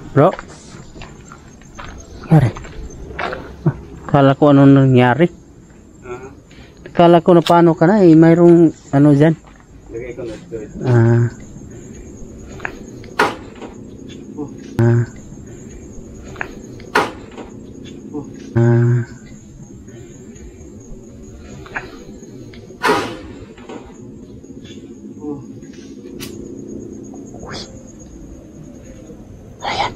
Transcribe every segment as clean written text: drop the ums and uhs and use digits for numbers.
Bro? Nangyari? Kala ko ano nangyari? Kala ko na paano ka na eh. Mayroong ano dyan. Lagay ko na ito. Ayan.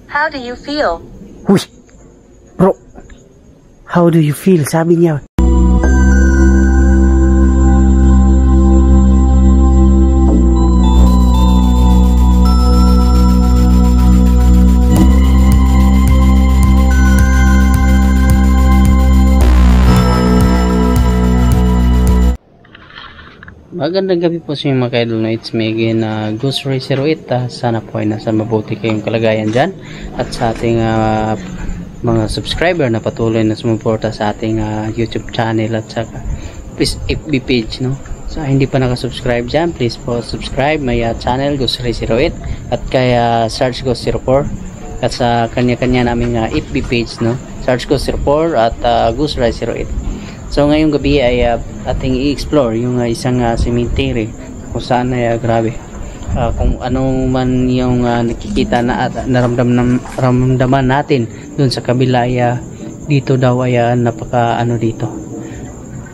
How do you feel? Uy! Bro! How do you feel? Sabi niya. Magandang gabi po sa inyo mga ka-idol na it's me again, Ghost Ray 08. Sana po ay nasa mabuti kayong kalagayan dyan at sa ating mga subscriber na patuloy na sumuporta sa ating YouTube channel at sa FB page, no? So hindi pa nakasubscribe dyan, please po subscribe my channel Ghost Ray 08 at kaya search Ghost 04 at sa kanya-kanya naming FB page, no? Search Ghost 04 at Ghost Ray 08. So ngayong gabi ay ating i-explore yung isang cemetery kung saan ay grabe kung ano man yung nakikita na at naramdaman natin dun sa kabila ay dito daw ay napaka ano dito,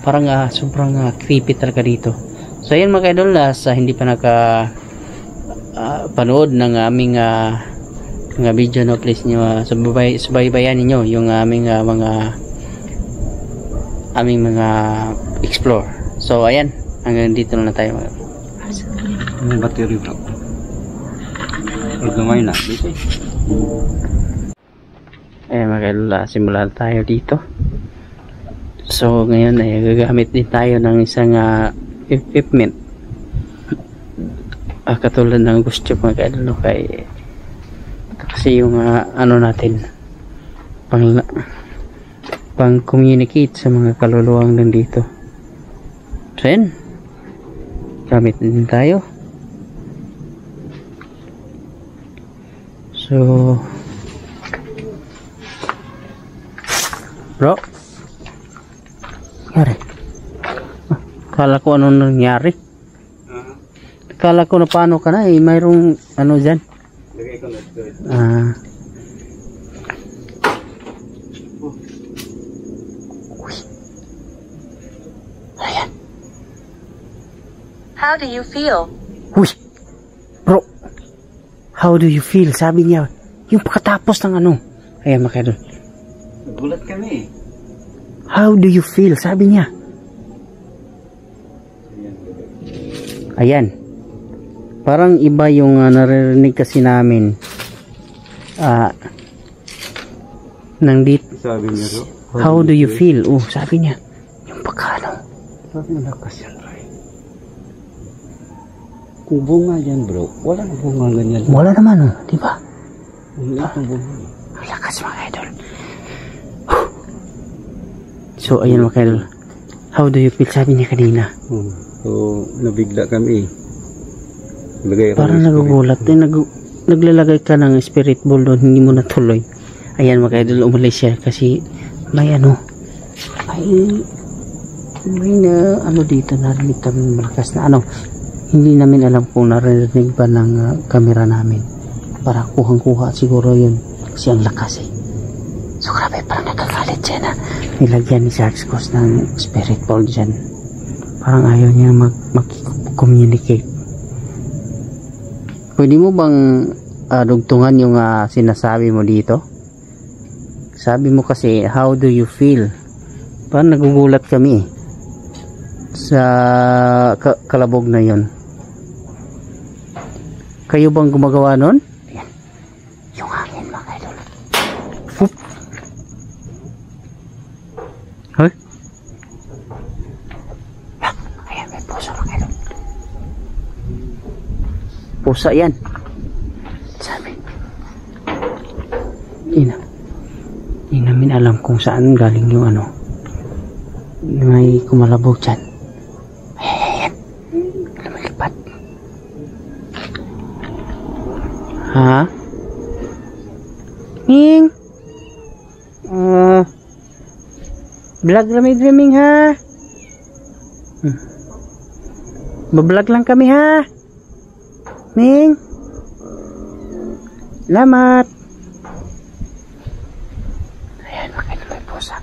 parang sobrang creepy talaga dito. So ayun mga idol, sa hindi pa naka panood ng aming mga video, no, please nyo subaybayan ninyo yung aming mga explore. So ayan, hanggang dito na tayo. May battery bro. Gamay na dito. Ayan mga kailala, simulan tayo dito. So ngayon ay gagamit din tayo ng isang equipment katulad ng ghost tube mga kailala, kasi yung ano natin pang communicate sa mga kaluluwang nandito. So yan, gamit din tayo. So bro, nangyari? Kala ko ano nangyari? Kala ko na paano ka na eh. Mayroong ano dyan. Lagay ko na ito. Ayan. How do you feel? Uy! Bro! How do you feel? Sabi niya. Yung pagkatapos ng ano. Ayan mga kaidol. Nagulat kami. How do you feel? Sabi niya. Ayan. Parang iba yung naririnig kasi namin. Nandito. Sabi niya bro. How do you feel? Oh, sabi niya. Yung pagkano. Sabi niya kasi kung bunga dyan bro, wala na bunga ganyan. Wala naman, oh, di ba? Wala na bunga. Ang lakas mga idol. So ayan mga idol, how do you feel? Sabi niya kanina. So nabigla kami. Parang nagugulat, naglalagay ka ng spirit ball doon, hindi mo natuloy. Ayan mga idol, umalis siya kasi may ano, may na ano dito, narinig kami malakas na ano. Hindi namin alam kung narinig ba ng camera namin. Para kuhang-kuha siguro yun. Kasi ang lakas eh. So grabe, parang nagkakalit siya na nilagyan ni Sarge Ghost ng spirit ball dyan. Parang ayaw niya mag-communicate. Pwede mo bang dugtungan yung sinasabi mo dito? Sabi mo kasi, how do you feel? Parang nagugulat kami eh. Sa kalabog na yon. Kayo bang gumagawa nun? Ayan. Yung hangin mga idol. Fup. Hoy. Ayan, may pusa mga idol. Pusa yan. Sabi. Hindi namin alam kung saan galing yung ano. May kumalabog dyan. Ayan. Lumilipad. Ha? Ming? Vlog Ming ha? Bablog lang kami ha? Ming? Salamat. Ayan, makita may pusa.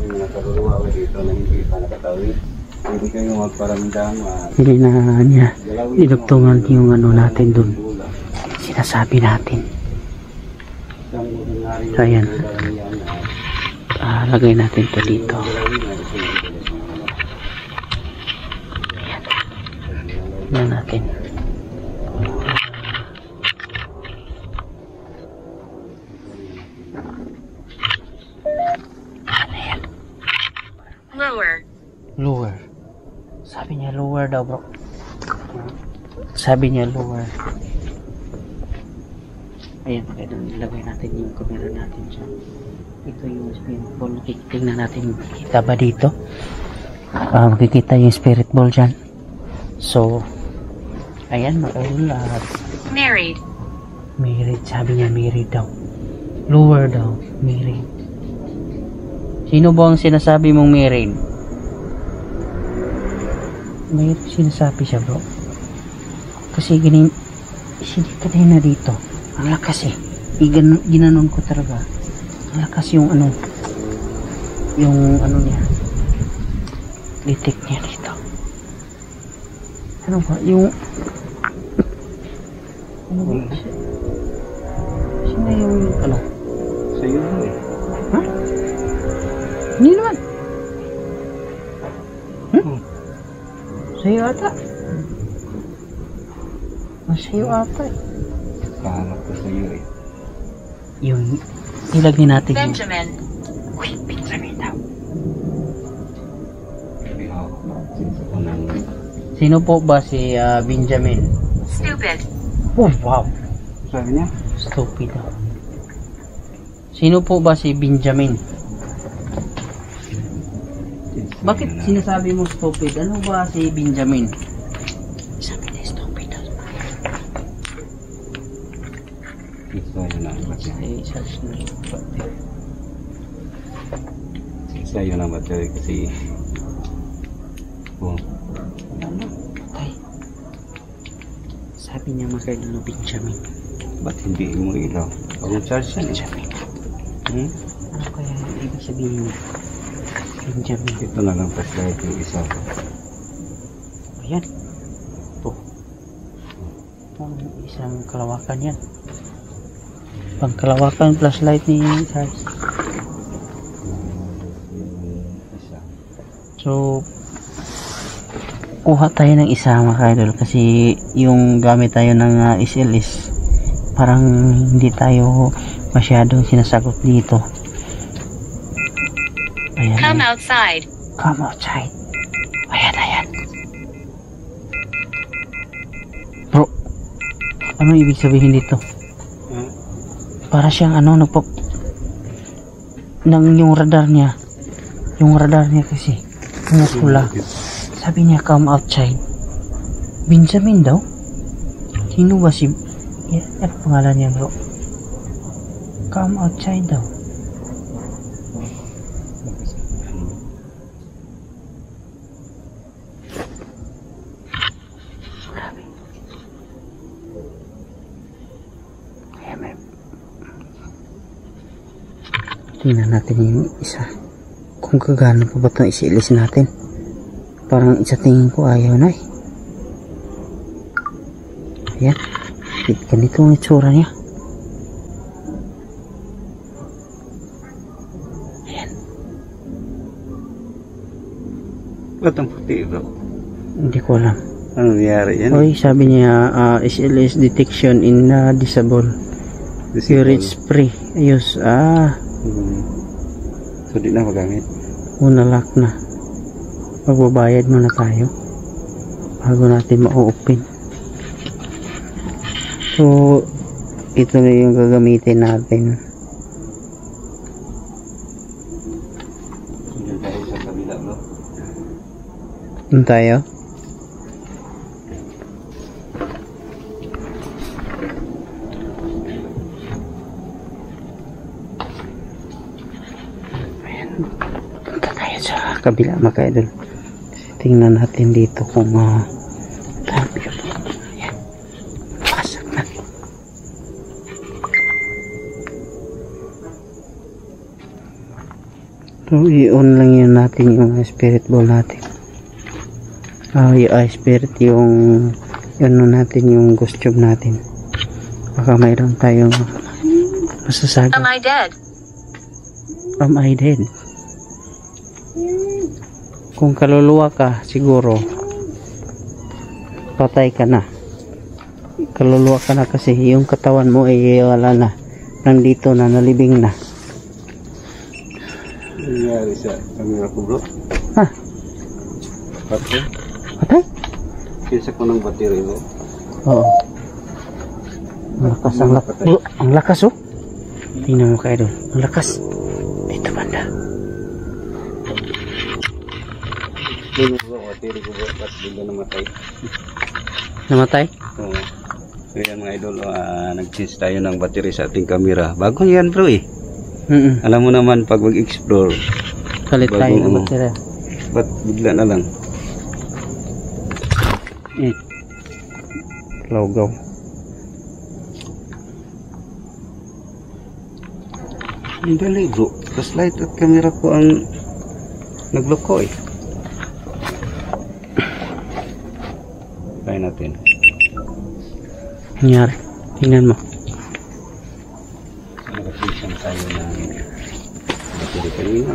Yung nakaluluwa ko dito na hindi pa nakatawid. Hindi kayo magparamdam. Hindi na niya dinugtungan yung ano natin dun. Sinasabi natin. So, ayan. Lagay natin to dito. Ayan natin. Lower. Sabi niya lower daw, bro. Sabi niya lower. Ayan, ilagay natin yung camera natin dyan. Ito yung spirit ball. Tingnan natin, makikita ba dito? Makikita yung spirit ball dyan. So, ayan, married. Married, sabi niya married daw. Lower daw, married. Sino ba ang sinasabi mong married? May sinasabi siya, bro. Kasi kanina dito. Ang lakas eh. Ginanon ko talaga. Ang lakas yung ano niya. Detect niya dito. Ano ba? Yung ano ba? Sino yung ano? Sa'yo eh. Ha? Hindi naman. Sa'yo ata. Sa'yo ata eh. Kahanap ko sa'yo eh. Yung ilagay natin Benjamin. Uy, Benjamin daw. Sino po ba si Benjamin? Stupid. Oh, wow. Sabi niya? Stupid daw. Sino po ba si Benjamin? Bakit sinasabi mo stupid? Ano ba si Benjamin? Sabi niya stupid daw. Sa'yo na battery kasi Ano? Tay. Sabi niya makailan na Benjamin. ba't hindi mo ilaw? Pag charge yan eh. Benjamin. Ano kaya ibig sabihin niya? Benjamin. Ito na lang flashlight yung isa. Ayan. Ito. Isang kalawakan yan. Pangkalawakan flashlight ni Charles. So, kuha tayo ng isa mga idol kasi yung gamit tayo ng SLS parang hindi tayo masyadong sinasagot dito. Ayan. Come outside. Come outside. Ayan. Bro, ano ibig sabihin dito? Para siyang ano, yung radar niya. Yung radar niya kasi pumupula. Sabi niya come outside. Benjamin daw? Sino ba si... Ano pangalan niya, bro? Come outside daw. Grabe. Kaya may... Tingnan natin yung isa. Kung kagano pa ba itong isilis natin. Parang sa tingin ko ayaw na eh. Ayan. Ganito ang itsura niya. Ayan. Ba't ang puti bro? Hindi ko alam. Ano nangyari yan? Oy, sabi niya SLS detection in disable. Pure spray. Ayos. So di na magamit? Unalock na. Magbabayad muna tayo bago natin ma-open. So ito na yung gagamitin natin. Hindi tayo sa kabila bro. Doon tayo. kabila mga ka-idol. Tingnan natin dito kung grabe yun. Ayan. Pasak na. So, i-on lang yun natin yung spirit ball natin. Yung spirit yung ano natin yung ghost tube natin. Baka mayroon tayong masasabi. Am I dead? Am I dead? Kung kaluluwa ka, siguro patay ka na. Kaluluwa ka na kasi yung katawan mo ay wala na. Nandito na, nalibing na. Nangyari sa camera ko bro. Ha? Patay? Patay? Kinsa ko ng battery mo. Oo. Ang lakas, ang lakas. Oh, ang lakas oh. Tingnan mo kayo doon. Ang lakas. Dito banda. Tingnan bro, battery ko bro. Ba't bigla namatay? Namatay? Oo. So yan mga idol, nag-change tayo ng battery sa ating camera. Bago yan bro eh. Alam mo naman pag mag-explore. Kalit tayo ng battery. Ba't bigla na lang? Logo. Ang dali bro. Tapos light at camera ko ang nagloko eh. Try natin. Nangyari. Tingnan mo. Nag-change tayo ng battery kanina.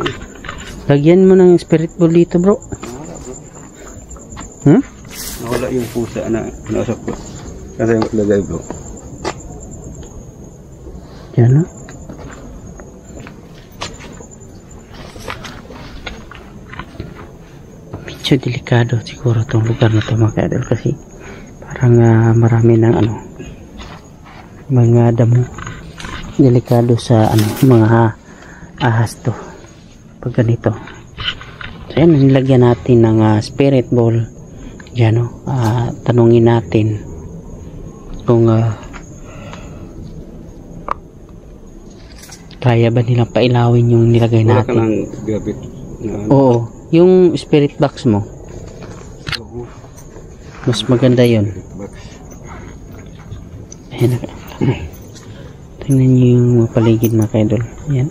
Lagyan mo ng spirit ball dito bro. Nawala bro. Hmm? Nawala yung pusa na nausap ko. Kasi maglagay bro. Yan o. Medyo delikado siguro itong lugar na ito mga ka-idol kasi parang marami ng mga damo. Delikado sa mga ahas to pag ganito. So yan, nilagyan natin ng spirit ball. Yan o. Tanungin natin kung kaya ba nilang pailawin yung nilagay Wala ka natin. ng gabit. Oo. Yung spirit box mo, mas maganda yun. Ayan. Tingnan nyo yung paligid mga ka-idol. Ayan.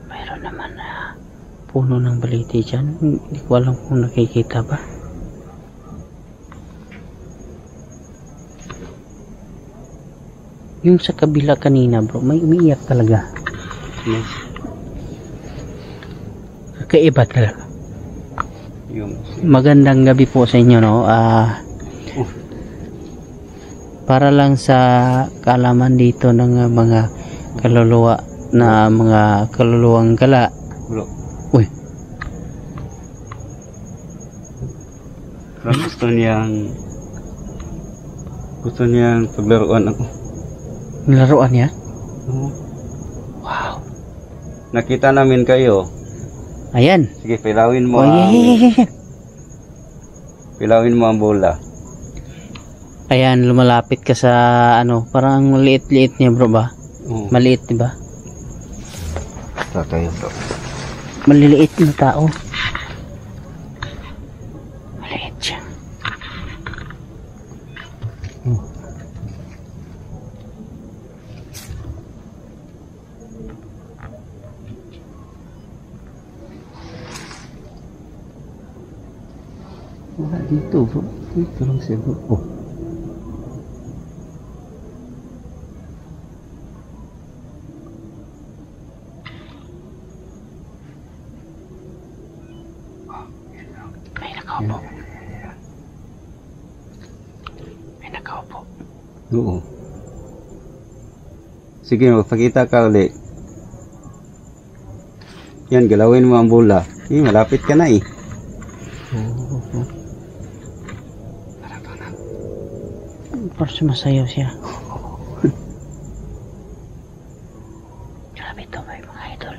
Mayroon naman puno ng baliti dyan. Hindi ko alam kung nakikita ba. Yung sa kabila kanina bro, may umiiyak talaga. Kakaiba talaga. Yung Magandang gabi po sa inyo no. Para lang sa kaalaman dito ng mga kaluluwa na mga kaluluwang gala. bro. Uy, Gusto niyang paglaruan ako. nilaruan niya? Oo. Wow. Nakita namin kayo. Ayan. Sige, pilawin mo Oh, yeah. pilawin mo ang bola. Ayan, lumalapit ka sa parang maliit-liit niya bro ba? Oo. Maliit diba? Tayo bro. Maliliit na tao. Maliit siya. Wala dito bro. Dito lang siya bro. Oh. May nakaupo. May nakaupo. Oo. Sige, magpakita ka ulit. Yan, galawin mo ang bola. Malapit ka na eh. Parang sumasayaw siya. Grabe ito mga idol.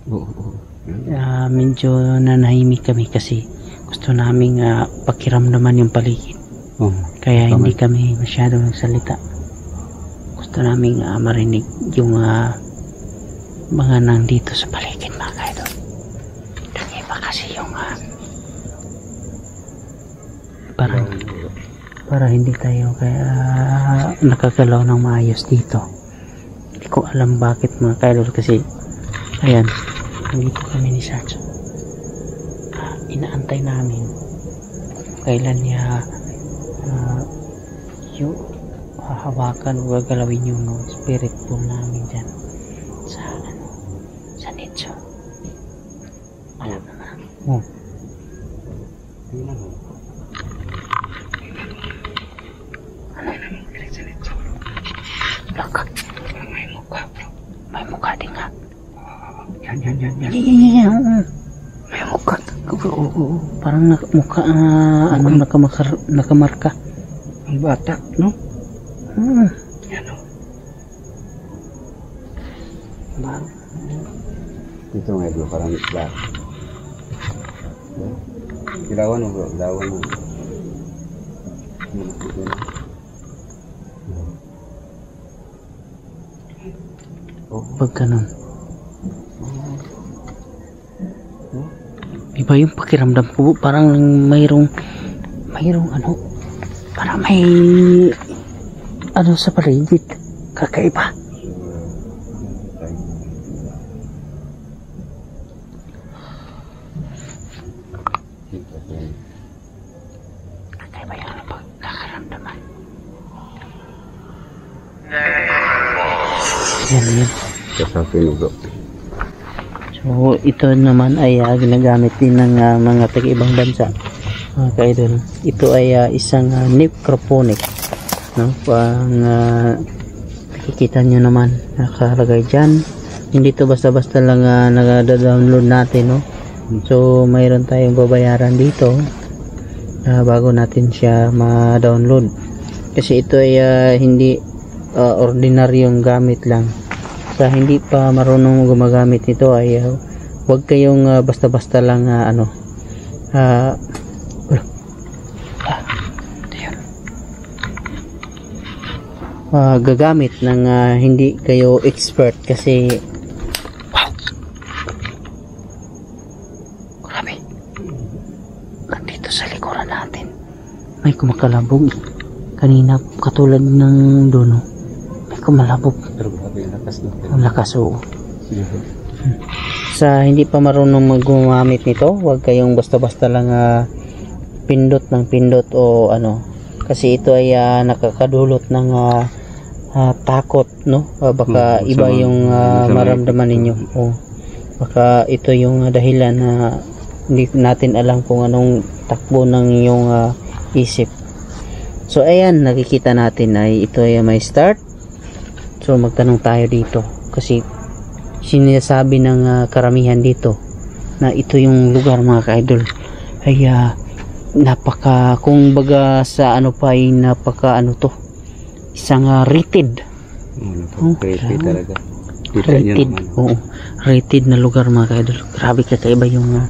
Oo. Medyo nanahimik kami kasi gusto naming pakiramdaman yung paligid. Oh. Kaya hindi kami masyado nagsalita. gusto namin marinig yung mga nandito sa paligid mga kaidol. Iba kasi yung para hindi tayo kaya nakagalaw ng maayos dito. Hindi ko alam bakit mga kaidol kasi ayan, nandito kami ni Sancho. Inaantay namin kailan niya yung hahawakan o gagalawin yung spirit pool namin dyan sa nicho. Alam na na. Laka. May mukha bro. May mukha din nga. Yan. May mukha. Parang mukha nakamarka. Ang bata, no? Yan o. Ito nga bro, parang isla. Ilawan mo bro, ilawan mo. Pag ganun. Iba yung pakiramdam ko, parang mayroong ano, parang may ano sa paligid, kakaiba. Kakaiba yung pagkakaramdaman. Yan. Kasapin bro. So ito naman ay ginagamit din ng mga taga-ibang bansa mga kaidol. Ito ay isang necroponic, no? Pang nakikita nyo naman nakalagay dyan. Hindi to basta-basta lang nag-download natin, no? So mayroon tayong babayaran dito bago natin siya ma-download kasi ito ay hindi ordinaryong gamit lang. Sa hindi pa marunong gumagamit nito ay huwag kayong basta-basta lang gagamit ng hindi kayo expert kasi wow, grabe, nandito sa likuran natin may kumakalabog kanina katulad ng dono. Kumalabog. Pero grabe yung lakas no. Ang lakas, oo. Sa hindi pa marunong gumamit nito, huwag kayong basta-basta lang pindot ng pindot o ano. Kasi ito ay nakakadulot ng takot, no? Baka iba yung maramdaman ninyo. O, baka ito yung dahilan na hindi natin alam kung anong takbo ng iyong isip. So, ayan, nakikita natin ay ito ay may start. So magtanong tayo dito kasi sinasabi ng karamihan dito na ito yung lugar mga ka-idol ay napaka, kung baga sa ano pa ay napaka ano to, isang rated. Rated talaga. Rated. Oo, rated na lugar mga ka-idol. Grabe kakaiba yung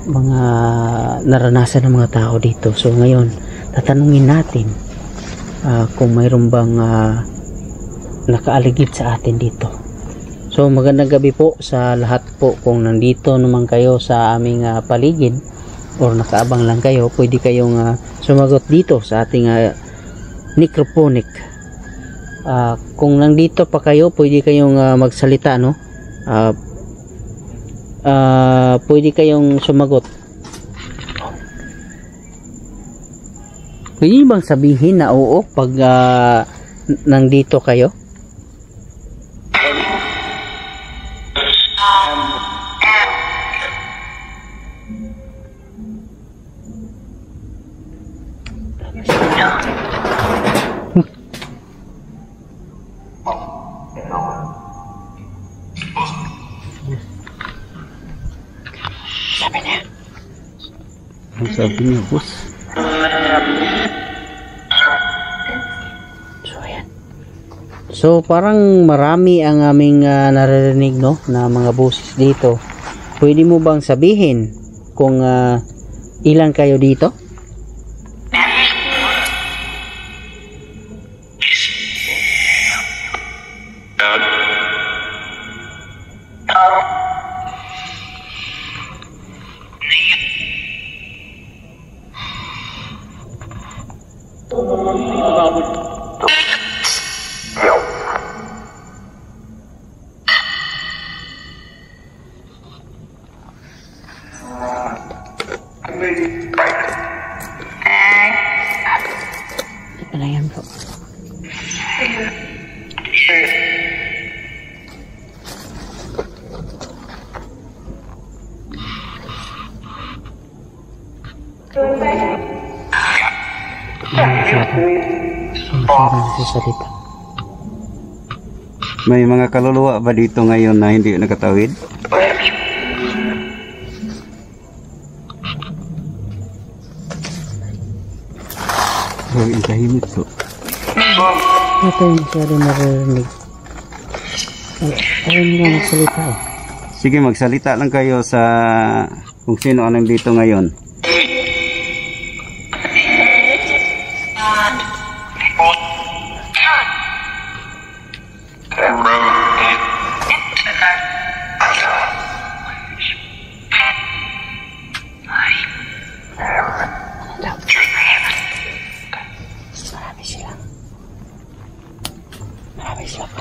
mga naranasan ng mga tao dito. So ngayon tatanungin natin kung mayroon bang nakaaligid sa atin dito. So magandang gabi po sa lahat po. Kung nandito naman kayo sa aming paligid or nakaabang lang kayo, pwede kayong sumagot dito sa ating necroponic. Kung nandito pa kayo, pwede kayong magsalita, no? Pwede kayong sumagot. Pwede bang sabihin na oo pag nandito kayo? Sabi niya, boss. So, ayan. So, parang marami ang aming naririnig, no, na mga boses dito. Pwede mo bang sabihin kung ilan kayo dito? Ano yan bro? Salita. May mga kaluluwa ba dito ngayon na hindi nakatawid? Grabe ang tahimik to. Ito yung masyado naririnig. Ayaw nila magsalita eh. Sige, magsalita lang kayo sa kung sino anong dito ngayon.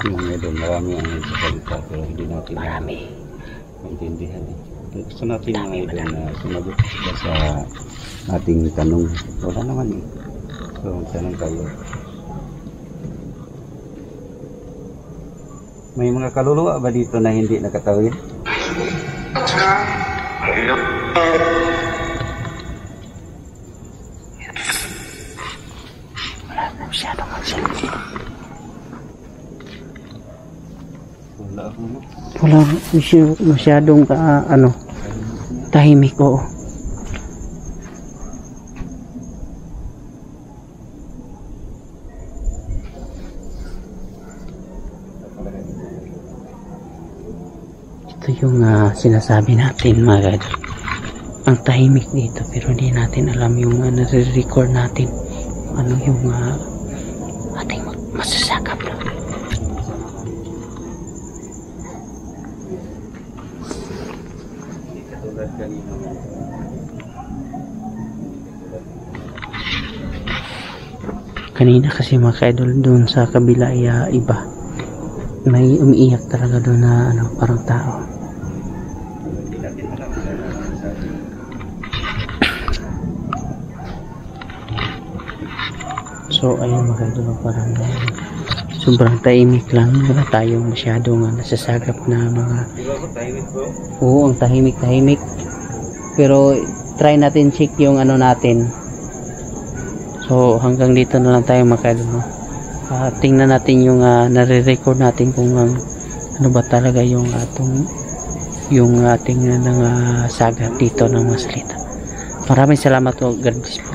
Mga idol, marami ang nagsasalita pero hindi natin maintindihan. Gusto natin mga idol na sumagot sila sa ating tanong. Wala naman eh. So, tanong kayo. May mga kaluluwa ba dito na hindi nakatawid? Wala na masyadong magsalita. Wala masyadong tahimik oo. Ito yung sinasabi natin mga guys. Ang tahimik dito pero hindi natin alam yung nare-record natin. Ano yung ating masasakap na. Kanina kasi mga ka-idol doon sa kabila ay iba. May umiiyak talaga doon na parang tao. So ayun mga ka-idol, parang sobrang tahimik lang. Wala tayong masyadong nasasagap na mga... Oo, ang tahimik. Pero try natin check yung natin. So hanggang dito na lang tayo mga ka-idol, no? Tingnan natin yung nare-record natin kung ano ba talaga yung ating sagat dito ng mga salita. Maraming salamat po. God bless po.